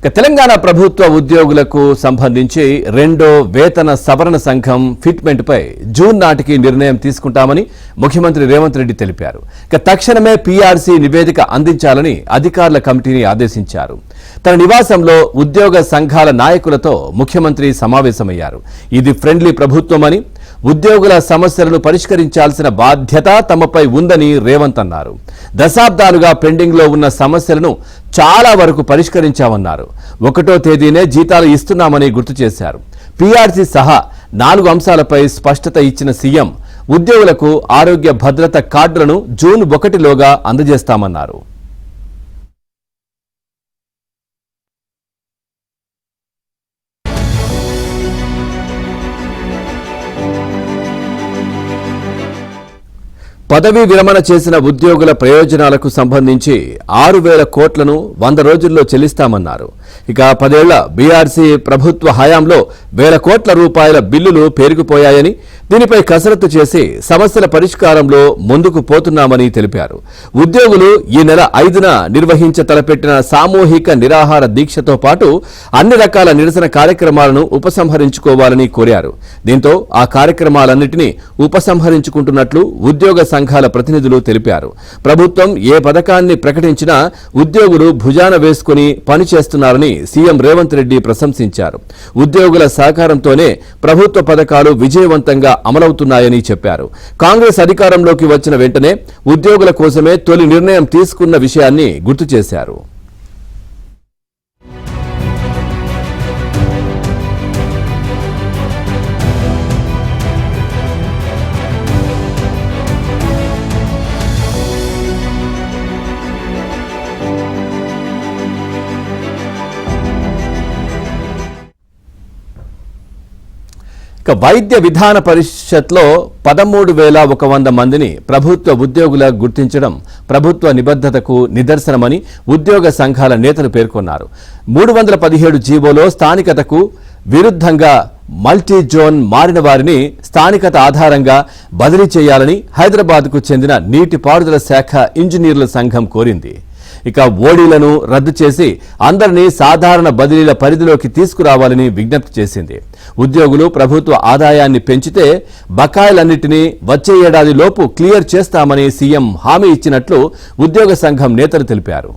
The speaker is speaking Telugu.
తెలంగాణ ప్రభుత్వ ఉద్యోగులకు సంబంధించి రెండో వేతన సవరణ సంఘం ఫిట్మెంట్ పై జూన్ నాటికి నిర్ణయం తీసుకుంటామని ముఖ్యమంత్రి రేవంత్ రెడ్డి తెలిపారు. తక్షణమే పీఆర్సీ నివేదిక అందించాలని అధికారుల కమిటీని ఆదేశించారు. తన నివాసంలో ఉద్యోగ సంఘాల నాయకులతో ముఖ్యమంత్రి సమావేశమయ్యారు. ఇది ఫ్రెండ్లీ ప్రభుత్వమని, ఉద్యోగుల సమస్యలను పరిష్కరించాల్సిన బాధ్యత తమపై ఉందని రేవంత్ అన్నారు. దశాబ్దాలుగా పెండింగ్ లో ఉన్న సమస్యలను చాలా వరకు పరిష్కరించామన్నారు. 1వ తేదీనే జీతాలు ఇస్తున్నామని గుర్తు చేశారు. పీఆర్సీ సహా 4 అంశాలపై స్పష్టత ఇచ్చిన సీఎం ఉద్యోగులకు ఆరోగ్య భద్రత కార్డులను జూన్ 1లోగా అందజేస్తామన్నారు. పదవీ విరమణ చేసిన ఉద్యోగుల ప్రయోజనాలకు సంబంధించి 6,000 కోట్లను 100 రోజుల్లో చెల్లిస్తామన్నారు. 10 ఏళ్ల బీఆర్సీ ప్రభుత్వ హయాంలో 1,000 కోట్ల రూపాయల బిల్లులు పేరుకుపోయాయని, దీనిపై కసరత్తు చేసి సమస్యల పరిష్కారంలో ముందుకు పోతున్నామని తెలిపారు. ఉద్యోగులు ఈ నెల 5న నిర్వహించ తలపెట్టిన సామూహిక నిరాహార దీక్షతో పాటు అన్ని రకాల నిరసన కార్యక్రమాలను ఉపసంహరించుకోవాలని కోరారు. దీంతో ఆ కార్యక్రమాలన్నింటినీ ఉపసంహరించుకుంటున్నట్లు ఉద్యోగ సంఘాల ప్రతినిధులు తెలిపారు. ప్రభుత్వం ఏ పథకాన్ని ప్రకటించినా ఉద్యోగులు భుజాన వేసుకుని పనిచేస్తున్నారని సీఎం రేవంత్ రెడ్డి ప్రశంసించారు. ఉద్యోగుల సహకారంతోనే ప్రభుత్వ పథకాలు విజయవంతంగా అమలవుతున్నాయని చెప్పారు. కాంగ్రెస్ అధికారంలోకి వచ్చిన వెంటనే ఉద్యోగుల కోసమే తొలి నిర్ణయం తీసుకున్న విషయాన్ని గుర్తు చేశారు. వైద్య విధాన పరిషత్లో 13,100 మందిని ప్రభుత్వ ఉద్యోగుల గుర్తించడం ప్రభుత్వ నిబద్ధతకు నిదర్శనమని ఉద్యోగ సంఘాల నేతలు పేర్కొన్నారు. 317 జీవోలో స్థానికతకు విరుద్ధంగా మల్టీ జోన్ మారిన వారిని స్థానికత ఆధారంగా బదిలీ చేయాలని హైదరాబాద్కు చెందిన నీటిపారుదల శాఖ ఇంజనీర్ల సంఘం కోరింది. ఓడీలను రద్దు చేసి అందరినీ సాధారణ బదిలీల పరిధిలోకి తీసుకురావాలని విజ్ఞప్తి చేసింది. ఉద్యోగులు ప్రభుత్వ ఆదాయాన్ని పెంచితే బకాయిలన్నింటినీ వచ్చే ఏడాది లోపు క్లియర్ చేస్తామని సీఎం హామీ ఇచ్చినట్లు ఉద్యోగ సంఘం నేతలు తెలిపారు.